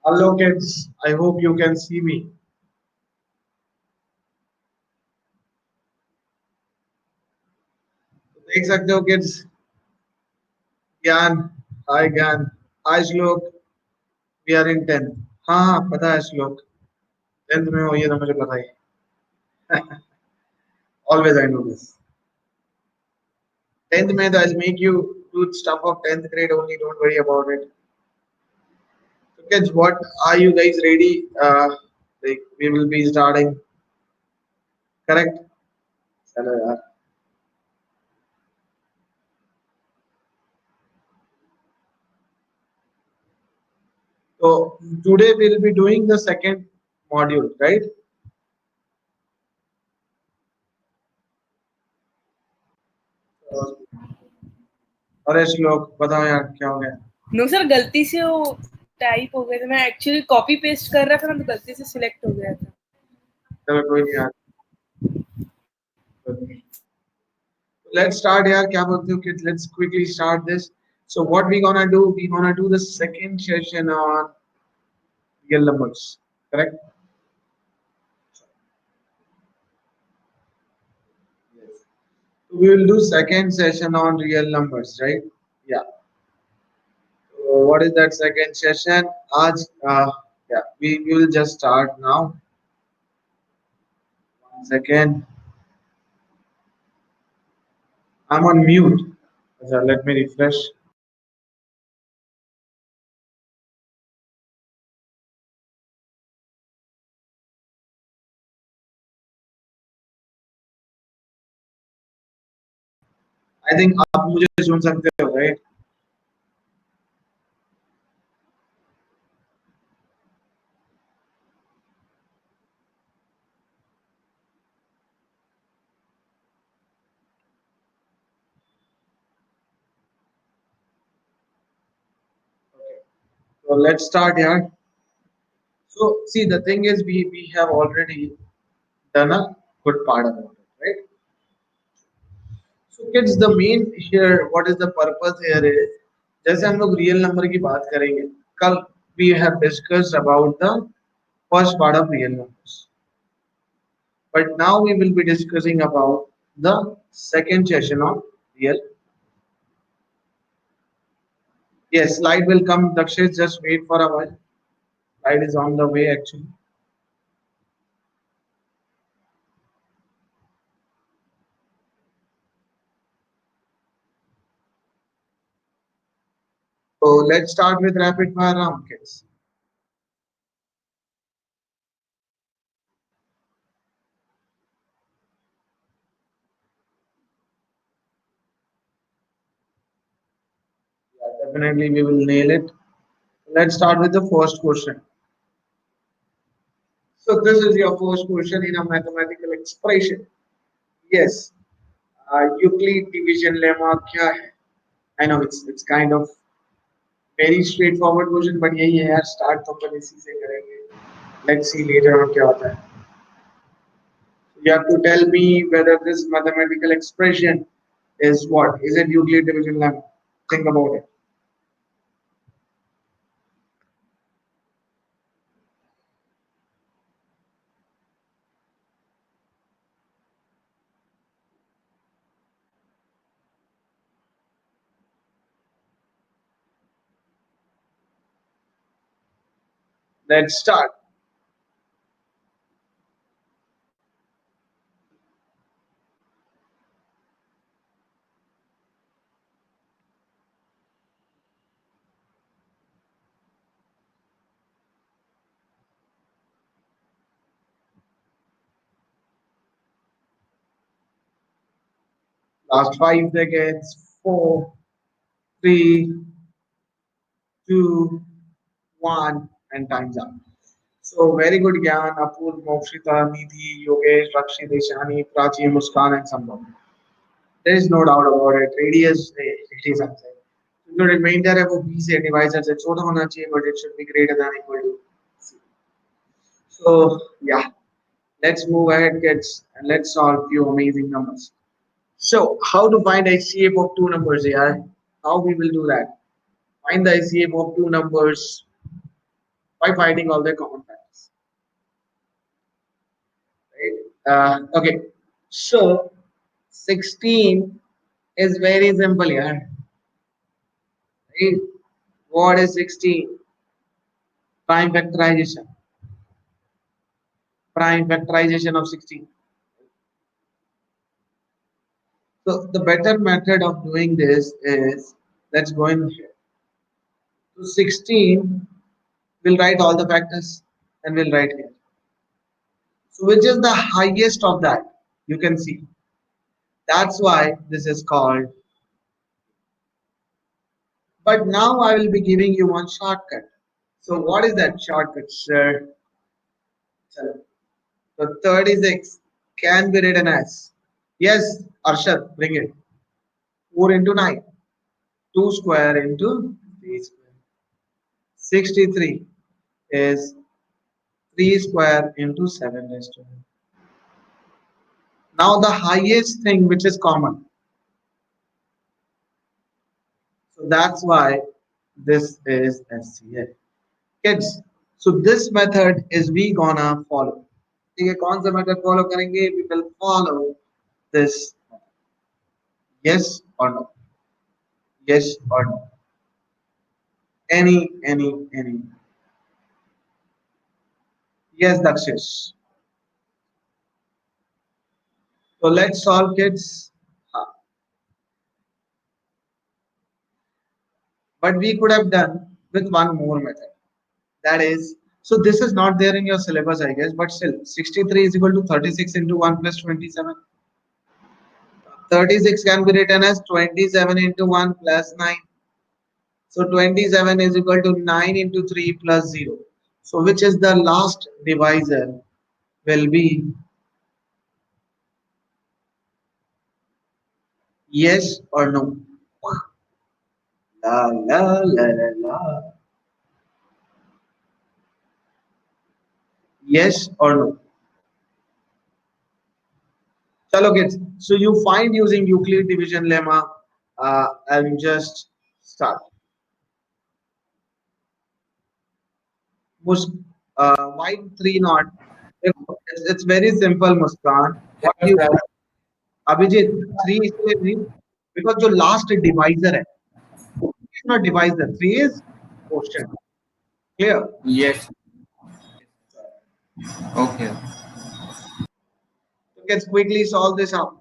Hello kids, I hope you can see me. देख सकते हो kids? ज्ञान, हाय ज्ञान, हाय श्लोक, we are in 10th. हाँ हाँ पता है श्लोक, 10th में हो ये तो मुझे पता ही है. Always I know this. 10th में तो I'll make you do stuff of 10th grade only, don't worry about it. So kids, what are you guys ready? Like we will be starting, correct? चलो यार. So today we'll be doing the second module, right? अरे श्लोक बताओ यार क्या हो गया? No sir, गलती से वो टाइप हो गया था. मैं एक्चुअली कॉपी पेस्ट कर रहा था ना, तो गलती से सिलेक्ट हो गया था. चलो कोई नहीं यार. Let's start यार, क्या बोलते हो kids? Let's quickly start this. So what we gonna do? We gonna do the second session on real numbers, correct? Yes. So we will do second session on real numbers, right? Yeah. So what is that second session? आज yeah, we will just start now. 1 second. I'm on mute. So let me refresh. I think आप मुझे सुन सकते हो, right? Okay. So let's start here. So see, the thing is, we have already done a good part about it, right? So kids, the main here, what is the purpose here is, जैसे हम लोग real number की बात करेंगे, कल we have discussed about the first part of real numbers, but now we will be discussing about the second session of real. Yes, slide will come. Dakshit, just wait for a while. Slide is on the way actually. So let's start with rapid fire round, kids. Yeah, definitely we will nail it. Let's start with the first question. So this is your first question in a mathematical expression. Yes, Euclid division lemma क्या है? I know it's kind of very straightforward question, but यही है यार, start तो अपन इसी से करेंगे. Let's see later on क्या होता है. You have to tell me whether this mathematical expression is what? Is it Euclid division lemma? Think about it. Let's start. Last 5 seconds. 4, 3, 2, 1, and time's up. So very good, Gyan, Apur, Mokshita, Nidhi, Yogesh, Rakshit, Ishani, Prachi, Muskan, and Sambhav. There is no doubt about it. Radius, it is answer. जो reminder है वो b से divisor से छोटा होना चाहिए, but it should be greater than equal to c. So yeah, let's move ahead, kids, and let's solve few amazing numbers. So how to find ICF of two numbers here? How we will do that? Find the ICF of two numbers by finding all the common factors. Right? Okay, so 16 is very simple here. Right? What is 16? Prime factorization. Prime factorization of 16. So the better method of doing this is, let's go in here. So 16, we'll write all the factors and we'll write here. So which is the highest of that? You can see. That's why this is called. But now I will be giving you one shortcut. So what is that shortcut, sir? So 36 can be written as, yes, Arshad, bring it. 4 into 9, 2 square into 3 square. 63 is 3 square into 7 raised to 9. Now the highest thing which is common. So that's why this is SCA. Kids, so this method is we gonna follow. ठीक है कौन सा method follow करेंगे? We will follow this. Yes or no? Yes or no? Any. Yes, Dakshish. So let's solve, kids. But we could have done with one more method. That is, so this is not there in your syllabus, I guess, but still, 63 is equal to 36 into 1 plus 27. 36 can be written as 27 into 1 plus 9. So 27 is equal to 9 into 3 plus 0. So which is the last divisor will be yes or no? La la la la la. Yes or no? Chalo kids. So you find using Euclid division lemma and just start. Mus white 3 not. It's very simple, Muskan. What Yes, you sir. Abhijit 3 इसलिए नहीं because जो last divisor है is not divisor 3 is quotient. Clear? Yes. Okay. So let's quickly solve this out.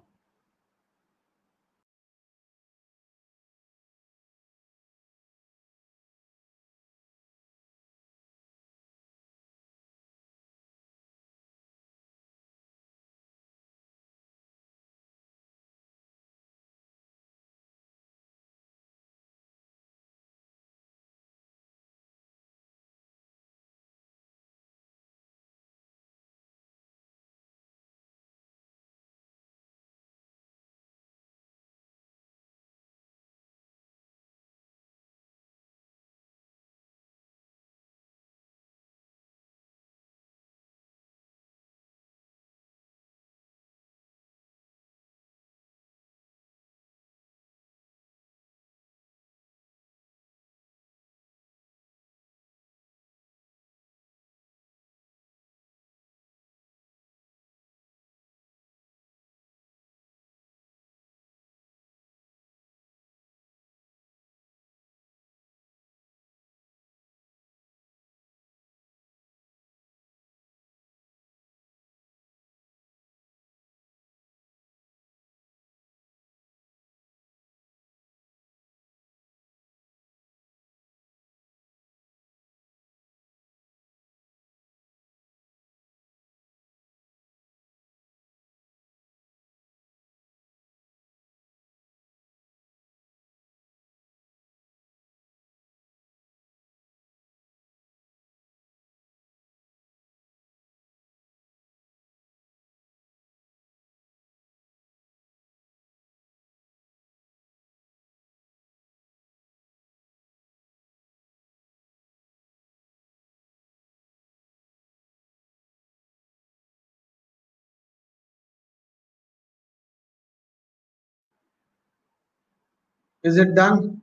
Is it done?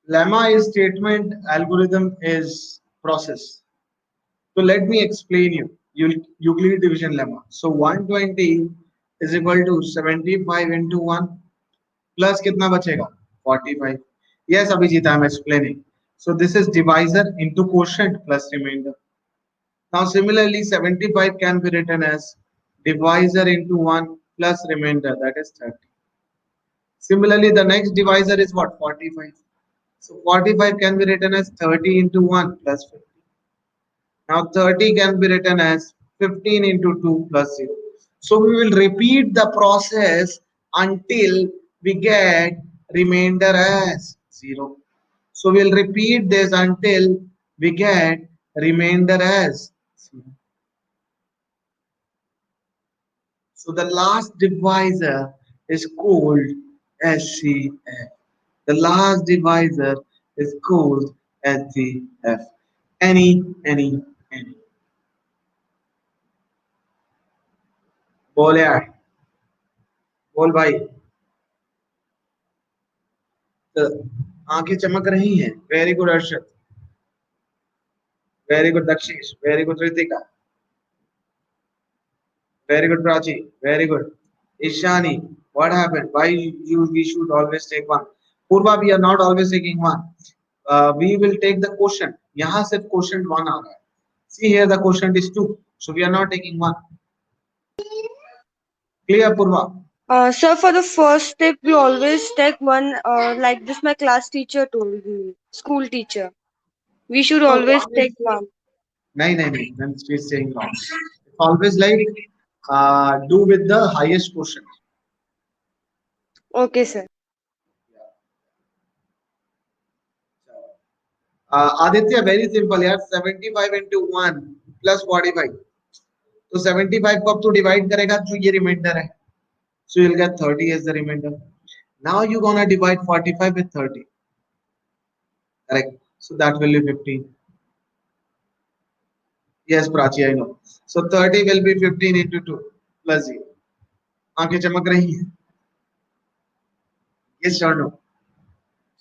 Lemma is statement, algorithm is process. So let me explain you. Euclid division lemma. So 120 is equal to 75 into 1 plus कितना बचेगा 45. Yes, Abhijit, I am explaining. So this is divisor into quotient plus remainder. Now similarly 75 can be written as divisor into 1 plus remainder, that is 30. Similarly the next divisor is what, 45. So 45 can be written as 30 into 1 plus 50. Now 30 can be written as 15 into 2 plus 0. So we will repeat the process until we get remainder as 0. So we'll repeat this until we get remainder as 0. So the last divisor is called SCF. The last divisor is called SCF. Any. बोल यार बोल भाई तो आंखें चमक रही हैं very good Arshad very good Dakshish very good Ritika very good Prachi very good Ishani what happened why you we should always take one Purva we are not always taking one we will take the quotient यहाँ सिर्फ quotient one आ रहा है see here the quotient is 2 so we are not taking one clear Purva Sir, for the first step, we always take one, like this my class teacher told me, school teacher. We should so always one take is one. नहीं then she is saying wrong it's always like do with the highest quotient. Okay, sir. Aditya very simple यार 75 into 1 plus 45 तो 75 को अब तू divide करेगा जो ये reminder है so you'll get 30 as the remainder. Now you're gonna divide 45 with 30, correct? So that will be 15. Yes, Prachi, I know. So 30 will be 15 into 2 plus 0. आंखें चमक रही हैं? Yes or no?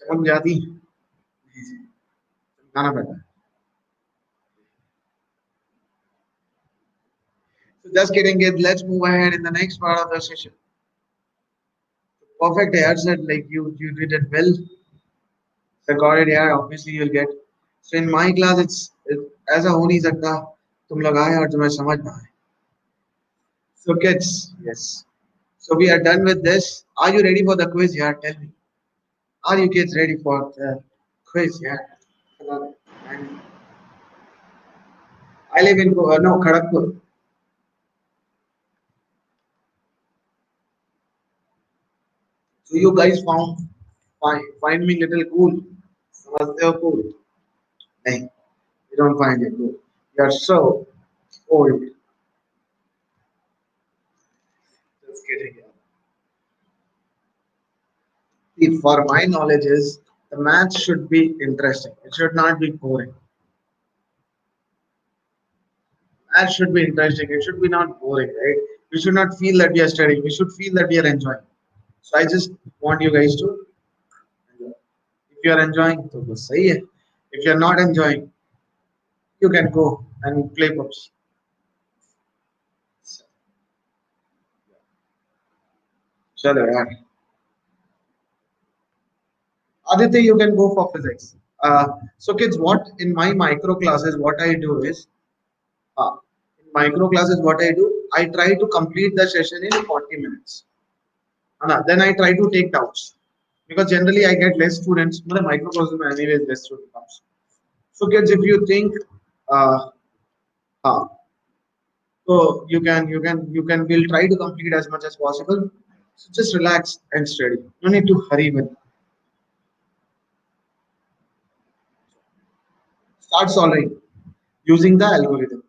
चमक जाती हैं? जी जी चमकाना पड़ता है. So just kidding it. Let's move ahead in the next part of the session. Perfect, yaar, said like you did it well. So got it, yaar. Obviously you'll get. So in my class, it ऐसा हो नहीं सकता तुम लोग आए और तुम्हें समझ ना आए. So kids, yes. So we are done with this. Are you ready for the quiz? Yeah, tell me. Are you kids ready for the quiz? Yeah. And I live in no Kharagpur. So you guys find me little cool. समझते हो cool? नहीं, you don't find it cool. You are so old. Just kidding. See, for my knowledge is the math should be interesting. It should not be boring. Math should be interesting. It should be not boring, right? We should not feel that we are studying. We should feel that we are enjoying. So I just want you guys to enjoy. If you are enjoying, तो बस सही है. If you are not enjoying, you can go and play PUBG. चलो यार. Aditya, you can go for physics. So kids, what in my micro classes, what I do is, in micro classes, what I do, I try to complete the session in 40 minutes. Then I try to take doubts because generally I get less students. मतलब micro classes में anyways less student comes. So kids, if you think, uh, uh, so you can will try to complete as much as possible. So just relax and study. No need to hurry with. Start solving using the algorithm.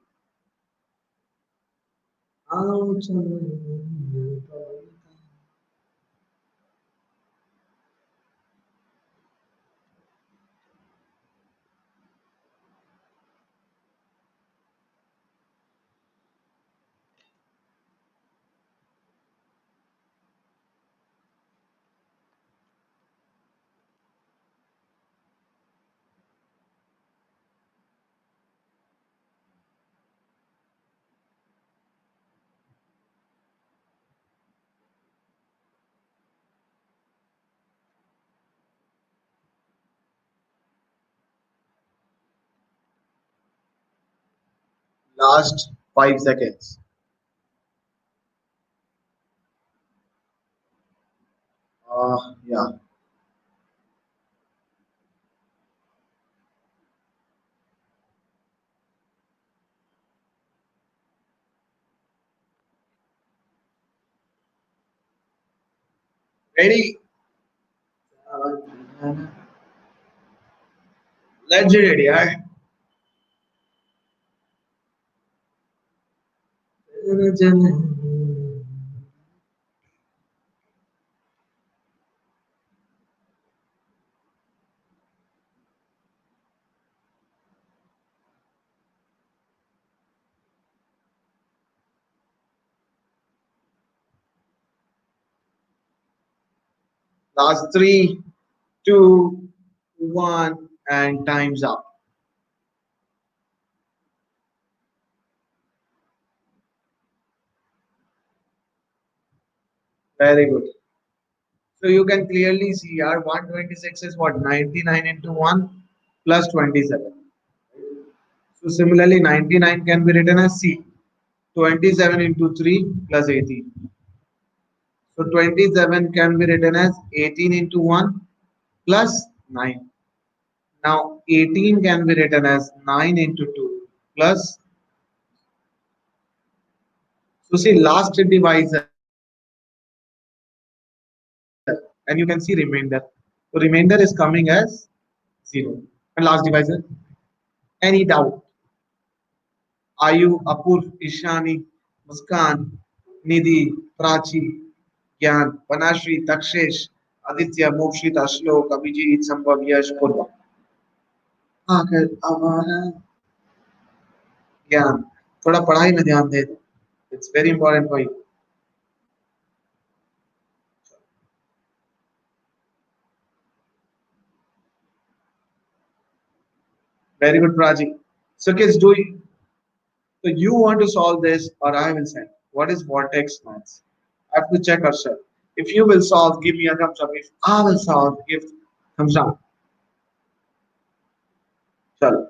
Last 5 seconds. Yeah. Ready? Let's get ready. Last three, two, one, and time's up. Very good. So you can clearly see our 126 is what 99 into 1 plus 27. So similarly 99 can be written as C 27 into 3 plus 18. So 27 can be written as 18 into 1 plus 9. Now 18 can be written as 9 into 2 plus. So see last divisor and you can see remainder. So remainder is coming as 0. And last divisor. Any doubt? Ayu, Apurv, Ishani, Muskan, Nidhi, Prachi, Gyan, Panashri, Dakshesh, Aditya, Mokshita, Shlok, Abhijit, Sambhav, Yash, Purva. आकर हमारा ज्ञान थोड़ा पढ़ाई में ध्यान दे दो it's very important for you very good Prachi so kids do you, so you want to solve this or I will send what is vortex maths I have to check ourselves if you will solve give me a thumbs up if I will solve give thumbs down chalo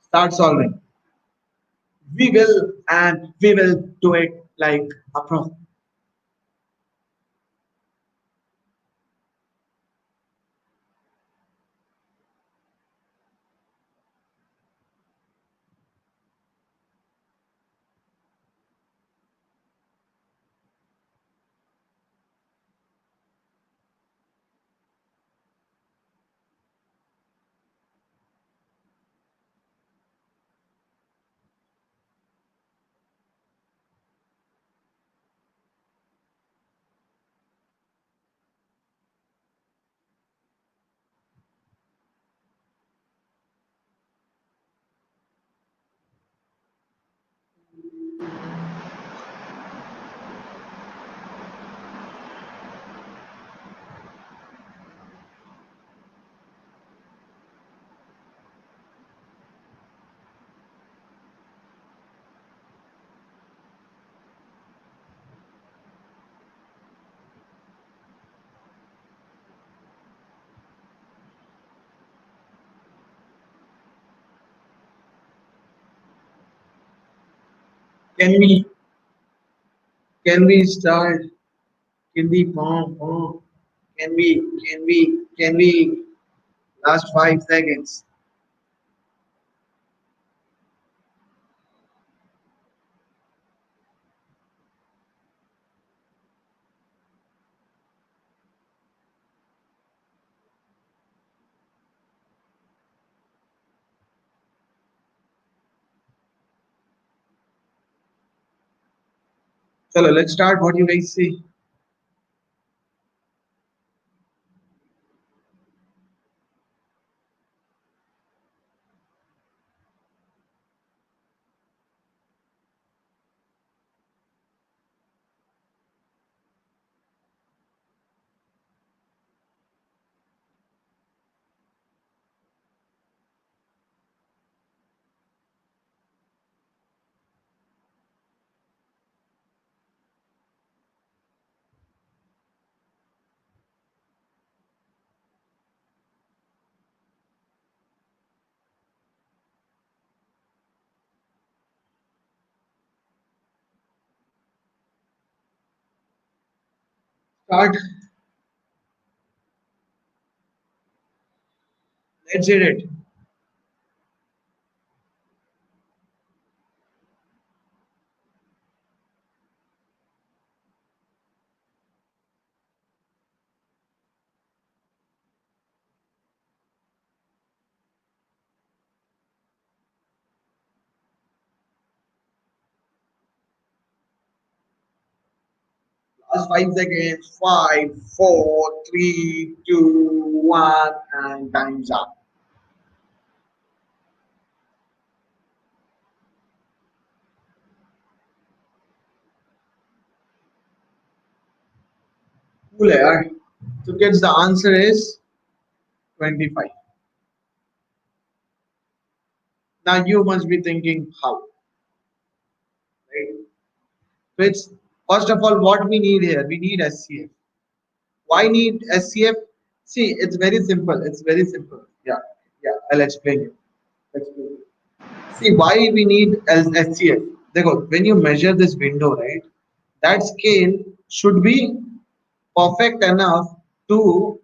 start solving we will and we will do it like a pro can we start can we can we can we last 5 seconds chalo let's start what you guys see Start. Let's hit it. Last 5 seconds. Five, four, three, two, one, and time's up. Cool, yaar. So kids, the answer is 25. Now you must be thinking how, right? So it's first of all what we need here. We need SCF. Why need SCF? See, it's very simple. It's very simple. Yeah, yeah. I'll explain you. Explain you. See why we need SCF. Dekho, when you measure this window, right? That scale should be perfect enough to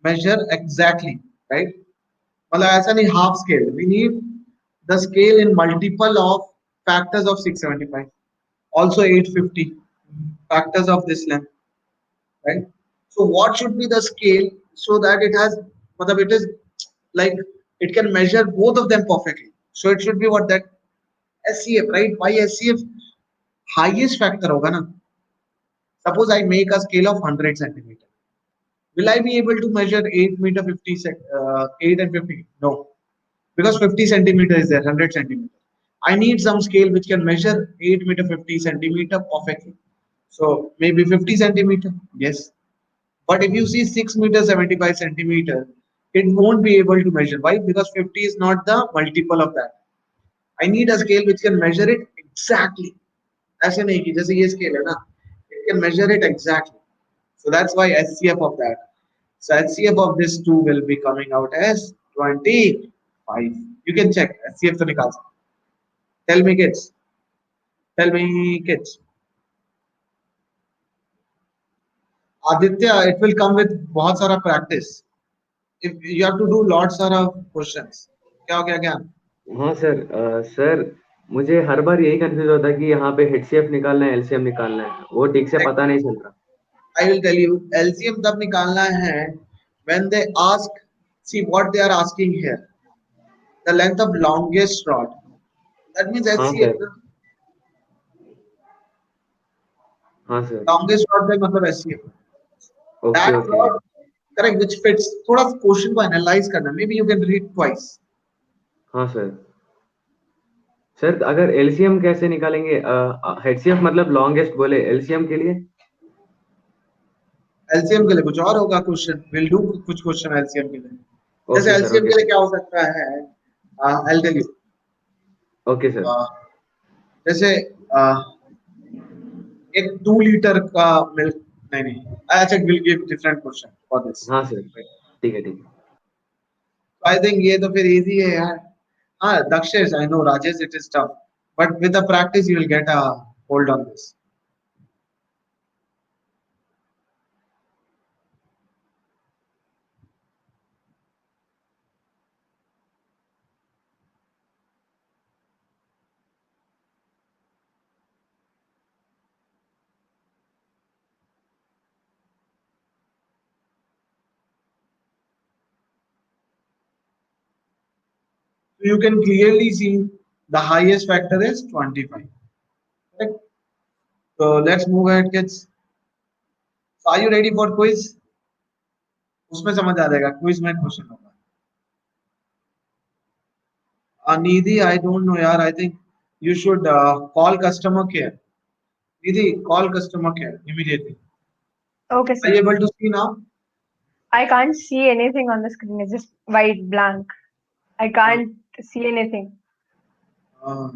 measure exactly, right? मतलब ऐसा नहीं half scale. We need the scale in multiple of factors of 675. Also 850 factors of this length, right? So what should be the scale so that it has, मतलब it is like it can measure both of them perfectly. So it should be what that SCF, right? Why SCF? Highest factor होगा ना. Suppose I make a scale of 100 centimeter. Will I be able to measure 8 meter 8 and 50? No, because 50 centimeter is there, 100 centimeter. I need some scale which can measure 8 meter 50 centimeter perfectly. So maybe 50 centimeter, yes. But if you see 6 meter 75 centimeter, it won't be able to measure. Why? Because 50 is not the multiple of that. I need a scale which can measure it exactly. ऐसे नहीं कि जैसे ये scale है ना, it can measure it exactly. So that's why SCF of that. So SCF of this two will be coming out as 25. You can check SCF to निकाल सकते. Tell me kids. Tell me kids. Aditya, it will come with बहुत सारा practice. If you have to do lots of questions. क्या हो गया ज्ञान? हाँ sir sir मुझे हर बार यही कंफ्यूज होता है कि यहाँ पे HCF निकालना है LCM निकालना है वो ठीक से पता नहीं चल रहा I will tell you LCM तब निकालना है when they ask, see what they are asking here, the length of longest rod. That means हाँ SCF. सर हाँ सर Longest rod का मतलब SCF. Okay That okay rod, correct, which fits. थोड़ा question को analyse करना. Maybe you can read twice. हाँ sir sir अगर LCM कैसे निकालेंगे HCF मतलब लॉन्गेस्ट बोले LCM के लिए LCM के लिए कुछ और होगा क्वेश्चन. We'll do कुछ क्वेश्चन LCM के लिए. जैसे ओके सर LCM के लिए क्या हो सकता है? I'll tell you. Okay sir जैसे एक 2 लीटर का मिल्क, नहीं नहीं, अच्छा will give different question for this. हाँ सर ठीक है आई थिंक ये तो फिर इजी है यार. हाँ Dakshesh, I know Rajesh it is tough, but with the practice you will get a hold on this. You can clearly see the highest factor is 25. Correct? So let's move ahead kids. So are you ready for quiz? उसमें समझ आ जाएगा, quiz में question होगा. Nidhi, I don't know yaar, I think you should call customer care. Nidhi, call customer care immediately. Okay, Are sir. you able to see now? I can't see anything on the screen. It's just white blank. I can't see anything. Uh,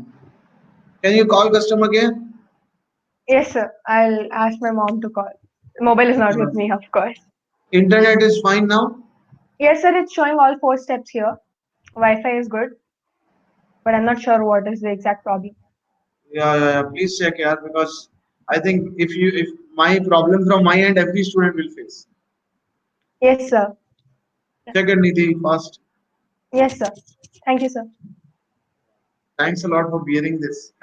can you call customer care? Yes, sir. I'll ask my mom to call. Mobile is not with me, of course. Internet is fine now? Yes, sir. It's showing all 4 steps here. Wi-Fi is good, but I'm not sure what is the exact problem. Yeah. Please check yaar, because I think if my problem from my end, every student will face. Yes, sir. Check it, Nidhi, fast. Yes, sir. Thank you, sir. Thanks a lot for bearing this.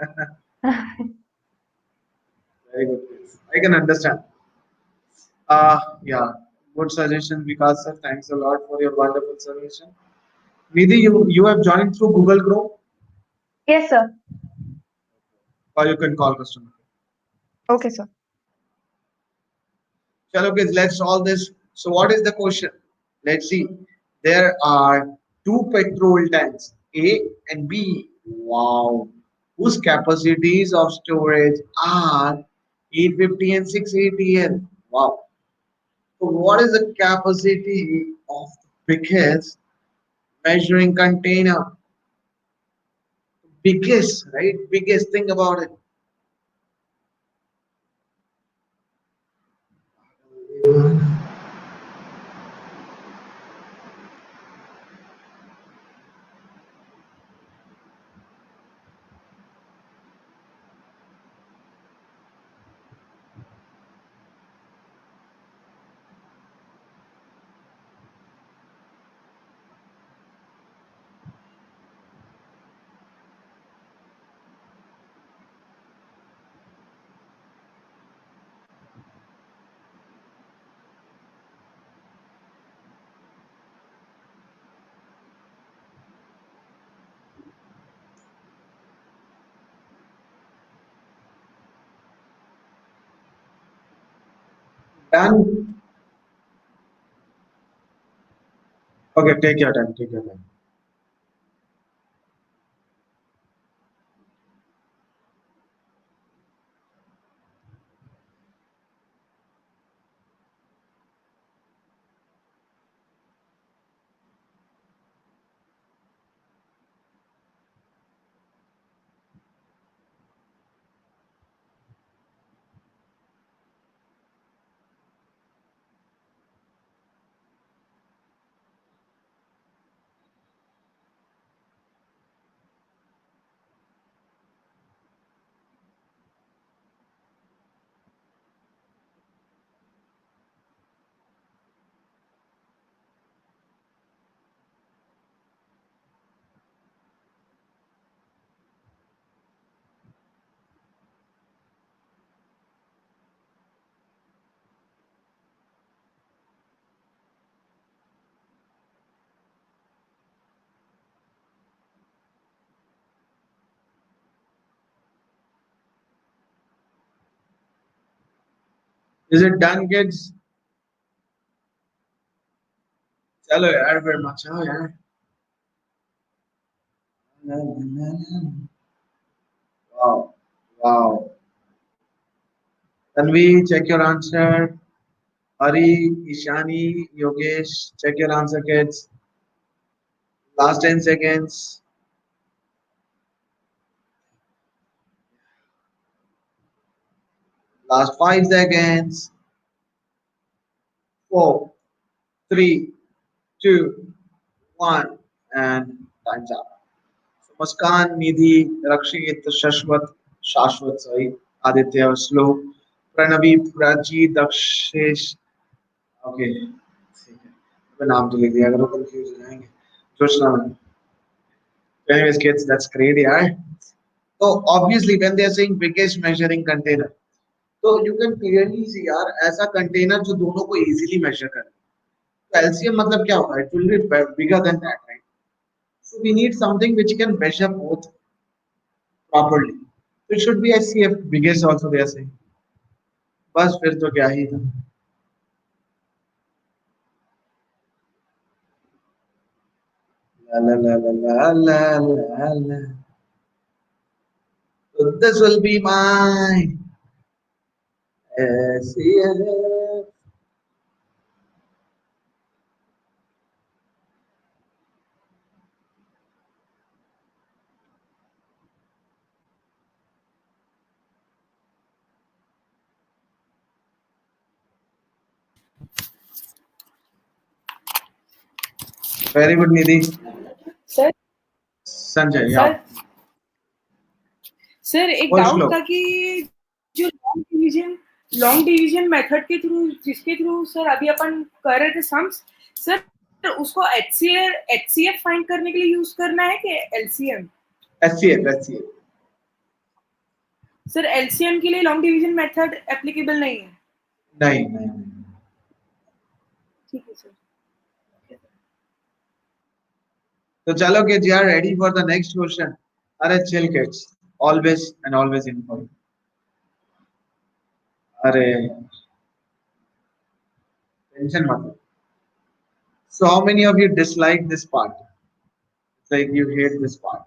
Very good. I can understand. Yeah, good suggestion, Vikas sir. Thanks a lot for your wonderful suggestion. Nidhi, you have joined through Google Chrome, Yes, sir. or you can call customer. Okay, sir. Chalo kids, let's solve this. So what is the question? Let's see. There are two petrol tanks, A and B. Wow. Whose capacities of storage are 850 and 680 L. Wow. So what is the capacity of the biggest measuring container? Biggest, right? Biggest. Think about it. Done. Okay, take your time. Take your time. Is it done, kids? चलो यार फिर मचाओ यार. Wow. Wow. Tanvi, check your answer. Hari, Ishani, Yogesh, check your answer, kids. Last 10 seconds. Last 5 seconds. 4, 3, 2, 1, and time's up. So Muskan, Nidhi, Rakshit, Shashwat, sorry, Aditya, Slow, Pranavi, Prachi, Dakshish. Okay. ठीक है. मैं नाम तो लिख दिया अगर वो confuse हो जाएंगे. Joshna. Anyways, kids, that's great, yeah. So obviously, when they are saying biggest measuring container, तो you can clearly see यार ऐसा container जो दोनों को easily measure करे. तो LCM मतलब क्या होगा? It will be bigger than that, right? So we need something which can measure both properly. So it should be SCF biggest also they are saying. बस फिर तो क्या ही था. La la la la la la la la. So this will be my SCF. Very good, Nidhi. Sir Sanjay, yeah. Sir sir एक और doubt श्लोक. था कि जो लॉन्ग डिवीजन मेथड के थ्रू, जिसके थ्रू सर अभी अपन कर रहे थे सम्स, सर उसको एचसीएफ फाइंड करने के लिए यूज करना है कि एलसीएम? HCF। सर एलसीएम के लिए लॉन्ग डिवीजन मेथड एप्लीकेबल नहीं है? नहीं। ठीक है सर। तो चलो kids, you are ready for the next question. अरे chill kids, always and always in for. अरे टेंशन मत लो. So how many of you dislike this part? It's like you hate this part.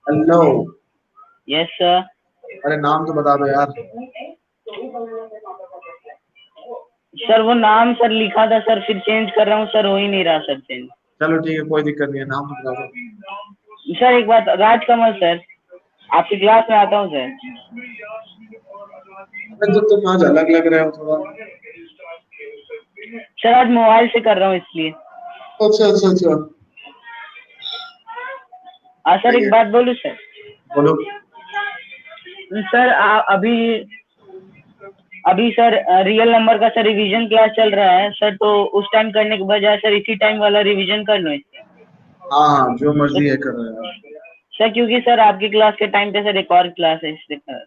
Hello. Yes sir. अरे नाम तो बता दो यार. Sir वो नाम सर लिखा था सर, फिर चेंज कर रहा हूँ सर, हो ही नहीं रहा सर चेंज। चलो ठीक है, कोई दिक्कत नहीं है, नाम तो बता दो. सर एक बात, राजकमल सर, आपकी क्लास में आता हूँ सर। अरे तो तुम आज अलग लग रहे हो थोड़ा. सर आज मोबाइल से कर रहा हूँ इसलिए। अच्छा. सर एक बात बोलूँ सर? बोलो. सर अभी सर रियल नंबर का सर रिवीजन क्लास चल रहा है सर, तो उस टाइम करने के बजाय सर इसी टाइम वाला रिवीजन कर लो इससे। हाँ, जो मर्जी है कर रहे हो सर, क्योंकि सर आपकी क्लास के टाइम पे सर एक और क्लास है इसलिए कर रहा हूं।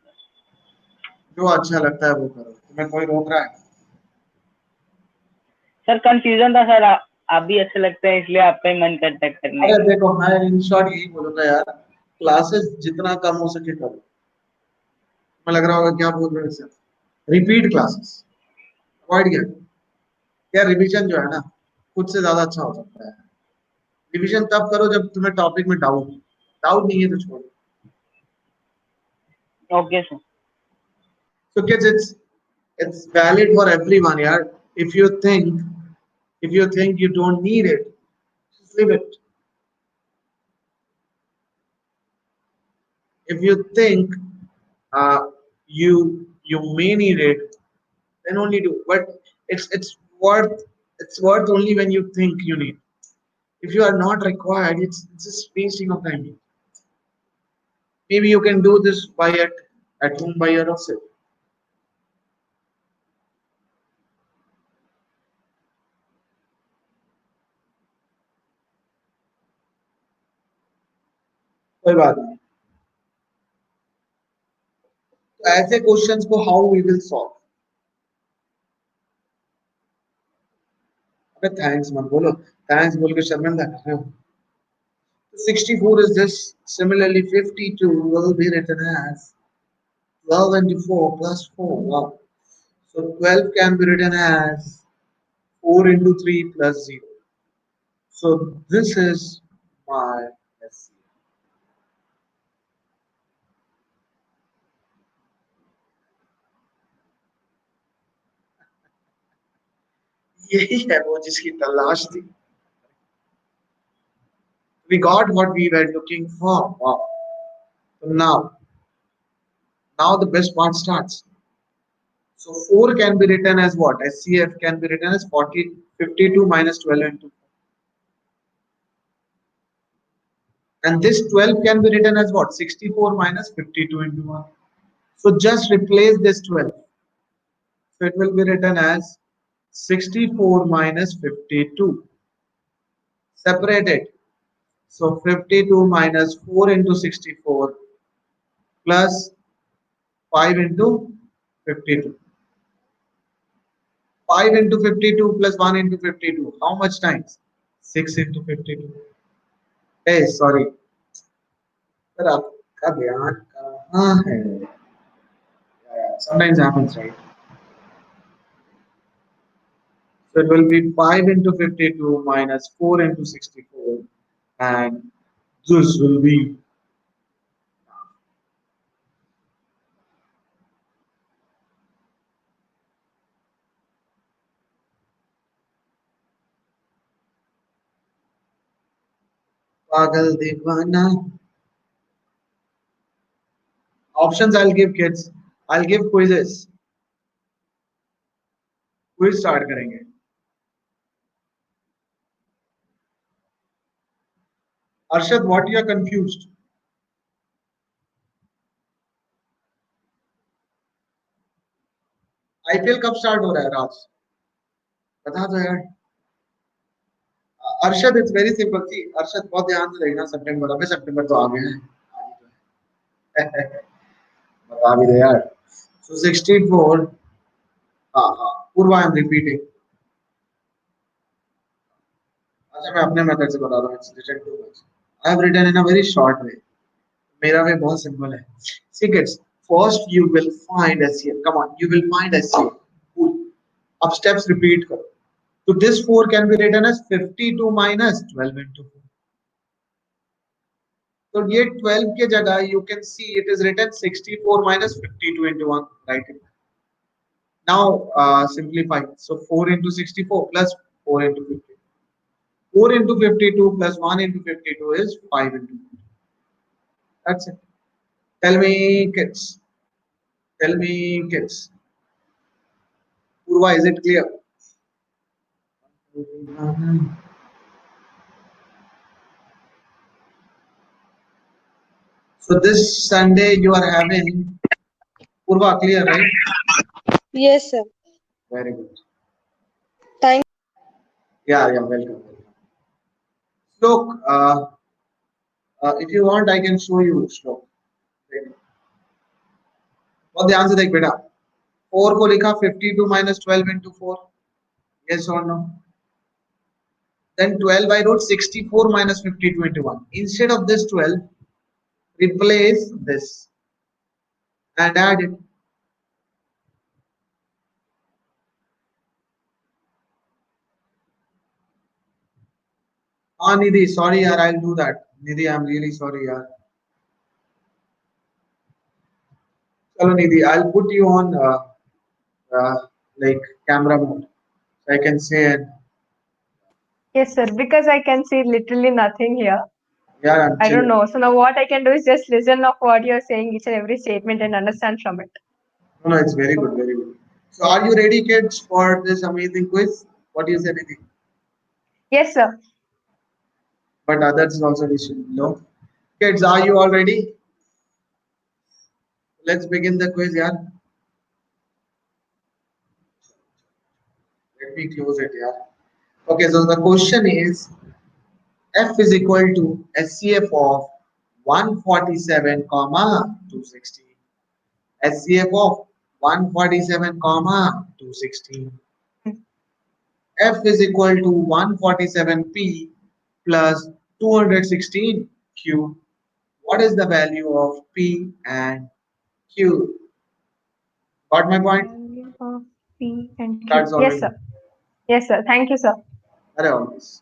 जो अच्छा लगता है वो करो, तुम्हें कोई रोक रहा है? सर कंफ्यूजन था सर, आप भी अच्छे लगते हैं इसलिए आपका ही मन करता है करने अरे का। देखो, मैं इन शॉर्ट यही बोलूंगा यार, क्लासेस जितना कम हो सके करो. मैं लग रहा होगा क्या बोल रहे हैं. रिपीट क्लासेस अवॉइड किया. यार रिवीजन जो है ना, खुद से ज्यादा अच्छा हो सकता है. रिवीजन तब करो जब तुम्हें टॉपिक में डाउट नहीं है तो छोड़ो. Okay sir. So kids, it's valid for everyone, yaar. If you think you don't need it, just leave it. If you think uh, you may need it, then only do. But it's worth only when you think you need. If you are not required, it's just wasting of time. Maybe you can do this at home by yourself. कोई बात नहीं. तो ऐसे questions को how we will solve. अबे thanks मत बोलो, thanks बोल के शर्मिंदा कर रहे हो. 64 is this. Similarly, 52 will be written as 12 into 4 plus 4. Wow. So 12 can be written as 4 into 3 plus 0. So this is my SC. यही है वो जिसकी तलाश थी. We got what we were looking for. Wow. So now the best part starts. So 4 can be written as what? SCF can be written as 52 minus 12 into 4. And this 12 can be written as what? 64 minus 52 into 1. So just replace this 12. So it will be written as 64 minus 52. Separate it. So 52 minus 4 into 64 plus 5 into 52. 5 into 52 plus 1 into 52. How much times? 6 into 52. Hey, sorry. Sir आपका ध्यान कहाँ है? Sometimes happens, right? So it will be 5 into 52 minus 4 into 64, and this will be Pagal Devana. Options I'll give kids. I'll give quizzes. Quiz start करेंगे. Arshad, what you are confused? IPL कब start हो रहा है राज? बता दो यार। Arshad, it's very simple. See Arshad, बहुत ध्यान से देखना। सितंबर, अबे सितंबर तो आ गया है। बता भी दे यार। सो 64। हाँ हाँ, पूर्वा, आई एम रिपीटिंग। अच्छा, मैं अपने मेथड से बता रहा हूँ। It's written too much. I have written in a very short way. मेरा वे बहुत सिंपल है। See kids, first you will find HCF. Come on, you will find HCF. Cool. अब स्टेप्स रिपीट करो। So this 4 can be written as 52 minus 12 into 4. So ये 12 के जगह you can see it is written 64 minus 52 into 1. Write it. Now simplify. So 4 into 64 plus 4 into 52. 4 into 52 plus 1 into 52 is 5 into 2. That's it. Tell me, kids. Tell me, kids. Purva, is it clear? So this Sunday you are having Purva, clear, right? Yes, sir. Very good. Thank. Yeah, welcome. Look, if you want, I can show you श्लोक। बहुत ध्यान से देख बेटा। 4 को लिखा 52 minus 12 into 4. Yes or no? Then 12 I wrote 64 minus 52 into 1. Instead of this 12, replace this and add it. Ah, Nidhi, sorry yaar, I'll do that. Nidhi, I'm really sorry yaar. Chalo Nidhi, I'll put you on uh, like camera mode. So I can say it. Yes, sir. Because I can see literally nothing here. Yeah, I'm I don't chilling. know. So now what I can do is just listen of what you're saying, each and every statement, and understand from it. No, it's very good, very good. So are you ready, kids, for this amazing quiz? What do you say, Nidhi? Yes, sir. But others also they should know. Kids, are you all ready? Let's begin the quiz, yeah. Let me close it, yeah. Okay, so the question is F is equal to SCF of 147, comma 216. SCF of 147, comma 216. F is equal to 147P plus 216Q. What is the value of P and Q? Got my point? Value of P and Q. Start Yes, solving. sir. Yes, sir. Thank you, sir. Arey, always.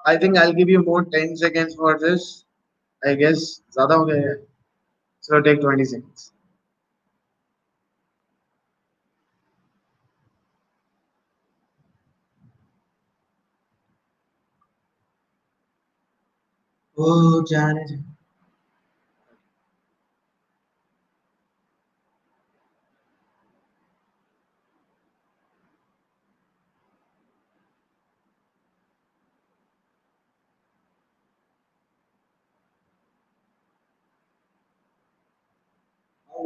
I think I'll give you more 10 seconds for this. I guess ज़्यादा हो गया है. So take 20 seconds. Oh, जाने दे.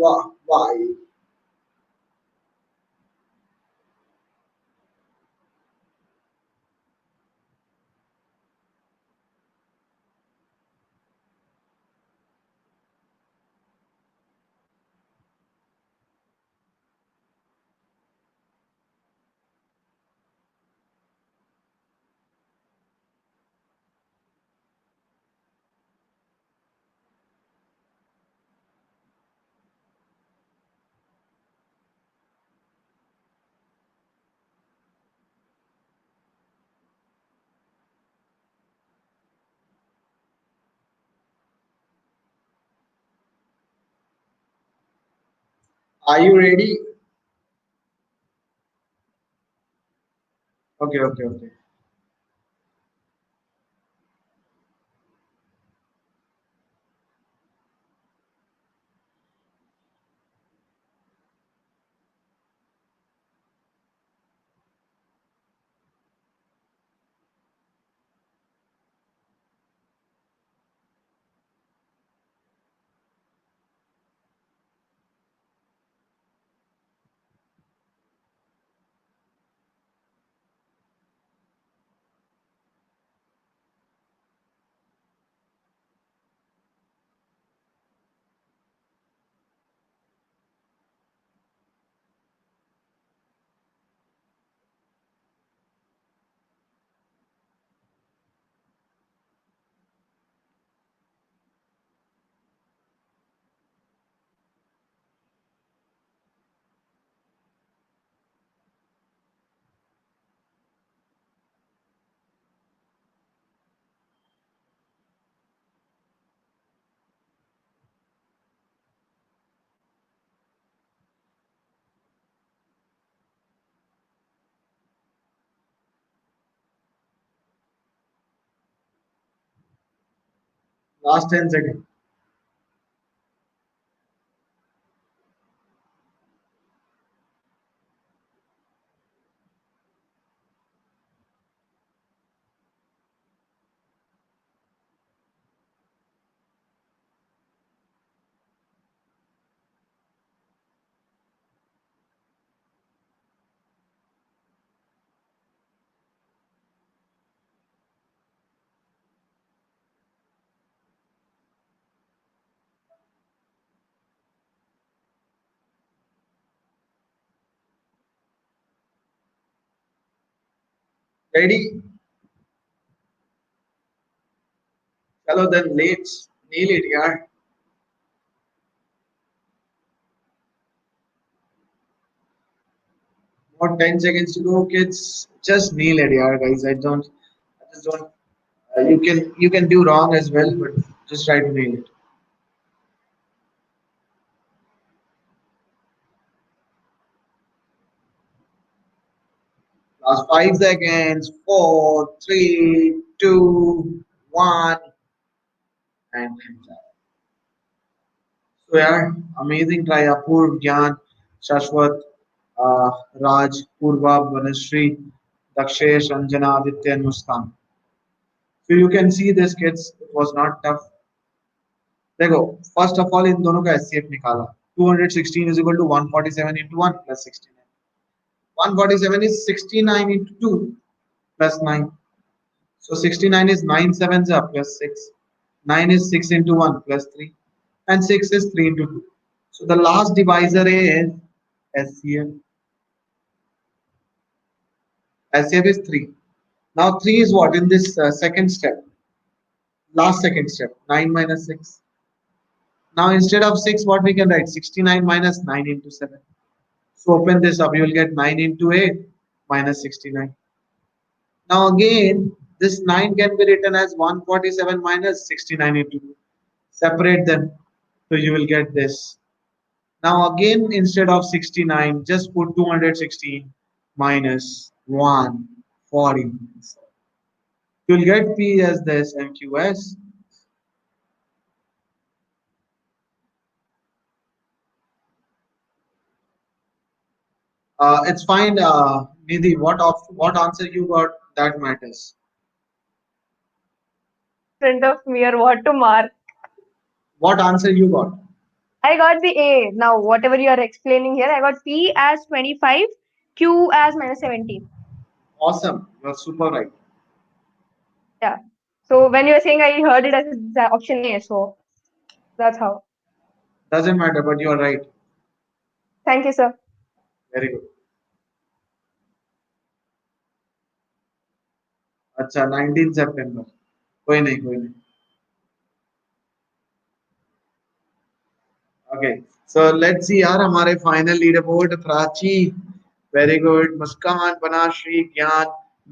Why? Are you ready? Okay, okay, okay. Last 10 seconds. Ready? Chalo then let's nail it, yaar. More 10 seconds to go, kids. Just nail it, yaar, guys. I just don't. You can do wrong as well, but just try to nail it. Last 5 seconds. Four, three, two, one, and time's up. So yeah, amazing try. Apurv, Gyan, Shashwat, Raj, Purva, Vanashri, Dakshesh, Anjana, Aditya, and Muskan. So you can see this, kids. It was not tough. देखो first of all इन दोनों का HCF निकाला 216 is equal to 147 into 1 plus 69 147 is 69 into 2 plus 9 so 69 is 9 sevens are plus 6 9 is 6 into 1 plus 3 and 6 is 3 into 2 so the last divisor is SCF SCF is 3 now 3 is what in this second step last second step 9 minus 6 now instead of 6 what we can write 69 minus 9 into 7. So open this up, you will get 9 into 8 minus 69. Now again, this 9 can be written as 147 minus 69 into 2. Separate them, so you will get this. Now again, instead of 69, just put 216 minus 140. You will get P as this MQS. It's fine, Nidhi. What answer you got? That matters. Front of me or what to mark. What answer you got? I got the A. Now, whatever you are explaining here, I got P as 25, Q as minus 17. Awesome. You're super right. Yeah. So when you were saying, I heard it as the option A. So that's how. Doesn't matter, but you're right. Thank you, sir. Very good. अच्छा 19 सितंबर कोई नहीं okay so let's see यार हमारे final leaderboard Prachi very good Muskan Banashri Gyan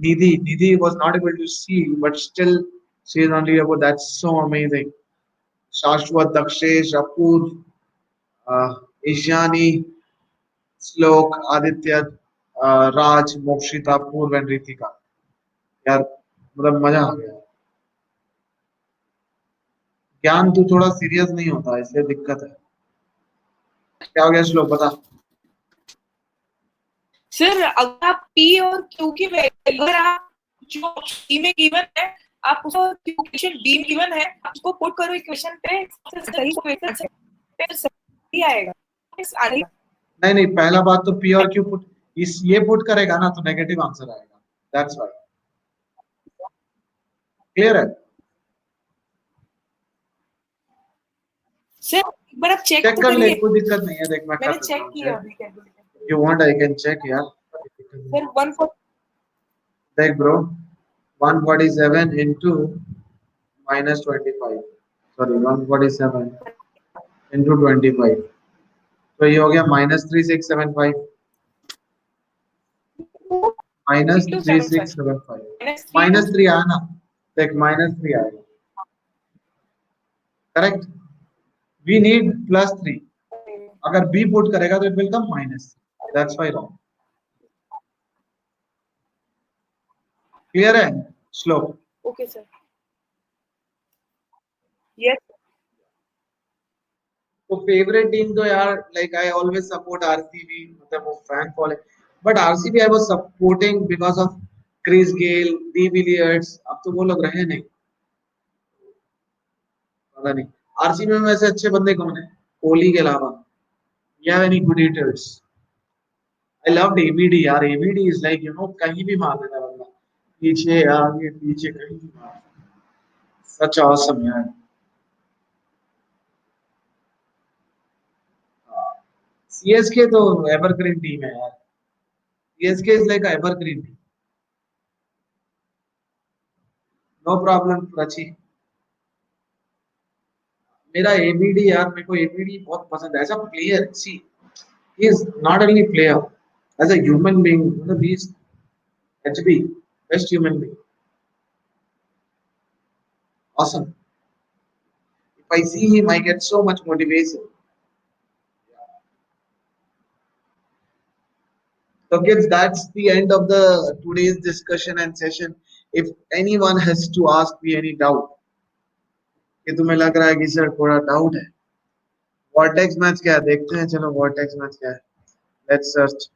Nidhi was not able to see but still she is on leaderboard that's so amazing Shashwat Dakshesh Apur uh, Ishyani श्लोक, आदित्य, राज, मोक्षिता, पूर्व and Ritika. यार मतलब मजा आ गया। ज्ञान तू थोड़ा सीरियस नहीं होता, इसलिए दिक्कत है। क्या हो गया श्लोक, बता। सर अगर आप पी और क्यू की वैल्यू, अगर आप जो सी में गिवन है, आप उसको क्यू इक्वेशन बी में गिवन है, आप उसको पुट करो इक्वेशन पे, सही इक्वेशन से सही आएगा। नहीं नहीं, पहला बात तो पी और क्यू पुट, इस ये पुट करेगा ना तो नेगेटिव आंसर आएगा, दैट्स व्हाई। क्लियर है? सर एक बार आप चेक चेक तो कर ले, करिए। कोई दिक्कत नहीं है, देख मैं कर मैंने देता चेक हूँ किया चेक। अभी calculator. You want I can check यार। सर 140 देख ब्रो, 147 into -25, सॉरी 147 into 25, तो ये हो गया -3675, -3675, -3 आया ना, देख -3 आएगा, करेक्ट। वी नीड +3, अगर बी पुट करेगा तो it will come -3, that's why wrong. Clear है श्लोक? Okay sir. यस तो फेवरेट टीम तो यार, like I always support RCB, मतलब वो fan following, but RCB I was supporting because of Chris Gayle, de Villiers. अब तो वो लोग रहे नहीं, पता नहीं। आरसीबी में वैसे अच्छे बंदे कौन है कोहली के अलावा? या any good hitters? I love ABD यार, एबीडी इज लाइक कहीं भी मार देता है बंदा, पीछे आगे पीछे कहीं भी मार, सच ऑसम यार। सीएसके तो एवरग्रीन टीम है यार, CSK is like evergreen team, no problem Prachi. मेरा एबीडी यार, मेरे को एबीडी बहुत पसंद है as a player. See he is not only player, as a human being, मतलब he is HB, best human being, awesome. If I see him I get so much motivation. So kids, that's the end of the today's discussion and session. If anyone has to ask me any doubt, कि तुम्हें लग रहा है कि sir थोड़ा doubt है, vortex match क्या है देखते हैं, चलो वॉर्टेक्स मैच क्या है, let's search.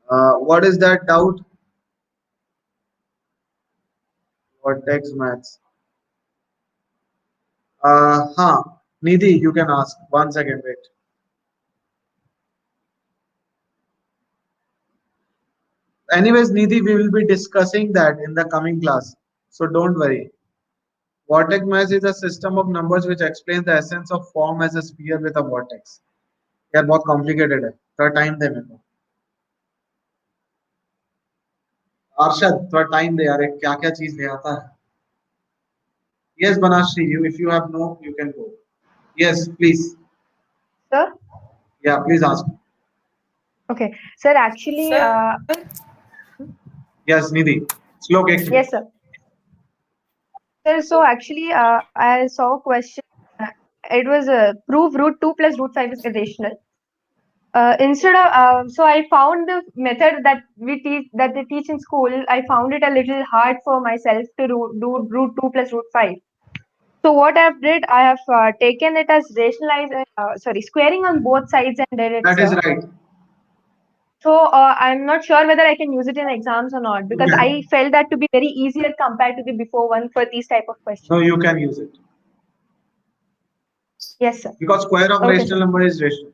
What is that doubt? Vortex match, हाँ Nidhi, you can ask, 1 second wait. Anyways, Nidhi, we will be discussing that in the coming class, so don't worry. Vortex mesh is a system of numbers which explains the essence of form as a sphere with a vortex. यार बहुत complicated है, थोड़ा time दे मेरे को। अरशद थोड़ा time दे यार, क्या क्या चीज ले आता है। Yes, Banashri, you if you have no, you can go. Yes, please. Sir? Yeah, please ask. Okay. Sir, actually, sir Yes, Nidhi. Slok ek yes, sir. Sir, so actually, I saw a question. It was prove root 2 plus root 5 is irrational. Instead of so I found the method that they teach in school. I found it a little hard for myself to do root 2 plus root 5. So what I've did, I have taken it as rationalize, squaring on both sides and did it. That is Sir. right. So I'm not sure whether I can use it in exams or not because Okay. I felt that to be very easier compared to the before one for these type of questions. No, you can use it. Yes, sir. Because square of Okay, rational sir. number is rational.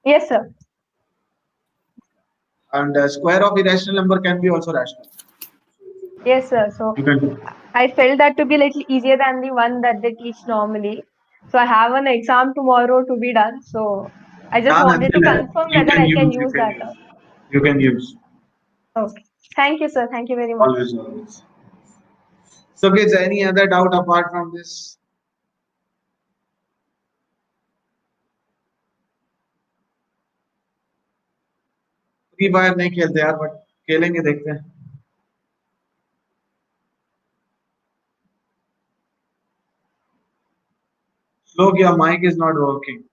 Yes, sir. And square of irrational number can be also rational. Yes, sir. So You can do. I felt that to be a little easier than the one that they teach normally. So I have an exam tomorrow to be done. So I just wanted to confirm You whether can I can use, you use can that. use. You can use. Okay. Thank you, sir. Thank you very much. Always, always. So kids, any other doubt apart from this? Free fire नहीं खेलते यार, but खेलेंगे, देखते हैं। Look, your mic is not working.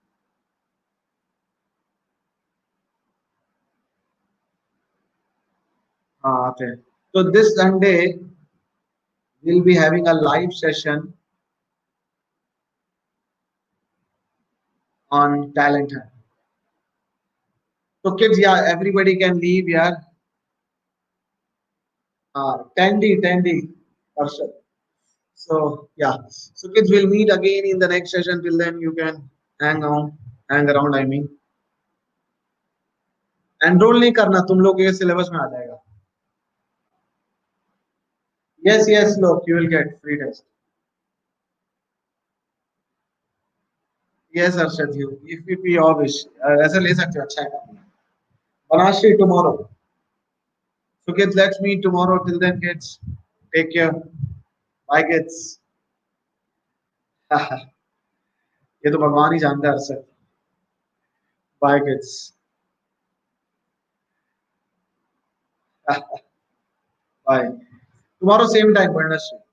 Okay. So this Sunday we'll be having a live session on talent hunt. So kids, yeah, everybody can leave, yeah. 10D, Arshad. So yeah, so kids, will meet again in the next session. Till then, you can hang around. I mean, enroll नहीं करना, तुम लोग ये syllabus में आ जाएगा. Yes, look, you will get free test. Yes, Arshad, you, if you wish, ऐसा ले सकते हो, अच्छा है. Banashri tomorrow. So kids, let's meet tomorrow. Till then, kids, take care. Bye, kids. ये तो भगवान ही जानता है Arshad. Bye, kids. Bye. Tomorrow same time, Bharnashri.